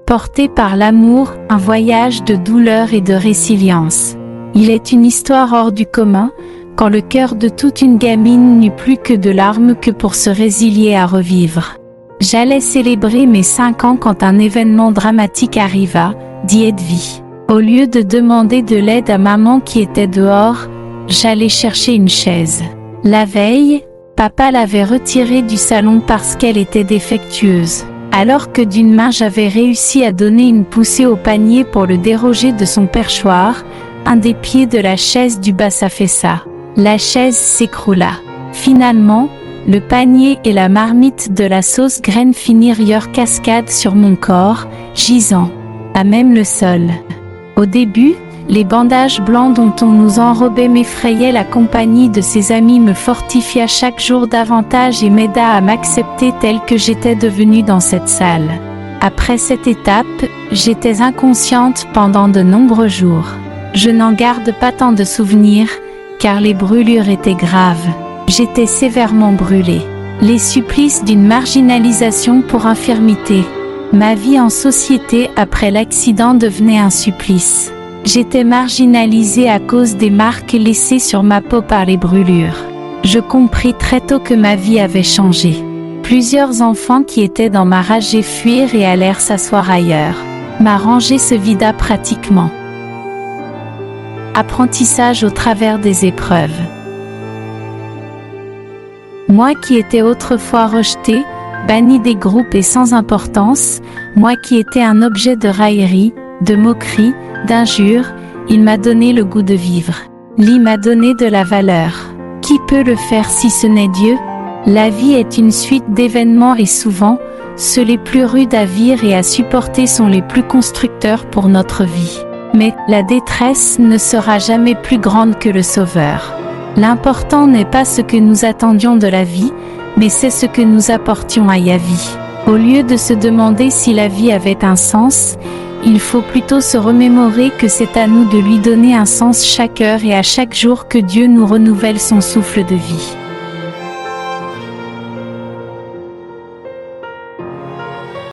Porté par l'amour, un voyage de douleur et de résilience. Il est une histoire hors du commun, quand le cœur de toute une gamine n'eut plus que de larmes que pour se résilier à revivre. J'allais célébrer mes 5 ans quand un événement dramatique arriva, dit Edwy. Au lieu de demander de l'aide à maman qui était dehors, j'allais chercher une chaise. La veille, papa l'avait retirée du salon parce qu'elle était défectueuse. Alors que d'une main j'avais réussi à donner une poussée au panier pour le déroger de son perchoir, un des pieds de la chaise du bas s'affaissa. La chaise s'écroula. Finalement, le panier et la marmite de la sauce graine finirent cascade sur mon corps, gisant, à même le sol. Au début, les bandages blancs dont on nous enrobait m'effrayaient. La compagnie de ses amis me fortifia chaque jour davantage et m'aida à m'accepter telle que j'étais devenue dans cette salle. Après cette étape, j'étais inconsciente pendant de nombreux jours. Je n'en garde pas tant de souvenirs, car les brûlures étaient graves. J'étais sévèrement brûlée. Les supplices d'une marginalisation pour infirmité. Ma vie en société après l'accident devenait un supplice. J'étais marginalisée à cause des marques laissées sur ma peau par les brûlures. Je compris très tôt que ma vie avait changé. Plusieurs enfants qui étaient dans ma rangée fuirent et allèrent s'asseoir ailleurs. Ma rangée se vida pratiquement. Apprentissage au travers des épreuves. Moi qui étais autrefois rejetée, bannie des groupes et sans importance, moi qui étais un objet de raillerie, de moquerie, d'injures, il m'a donné le goût de vivre. Il m'a donné de la valeur. Qui peut le faire si ce n'est Dieu? La vie est une suite d'événements et souvent, ceux les plus rudes à vivre et à supporter sont les plus constructeurs pour notre vie. Mais la détresse ne sera jamais plus grande que le Sauveur. L'important n'est pas ce que nous attendions de la vie, mais c'est ce que nous apportions à la vie. Au lieu de se demander si la vie avait un sens, il faut plutôt se remémorer que c'est à nous de lui donner un sens chaque heure et à chaque jour que Dieu nous renouvelle son souffle de vie.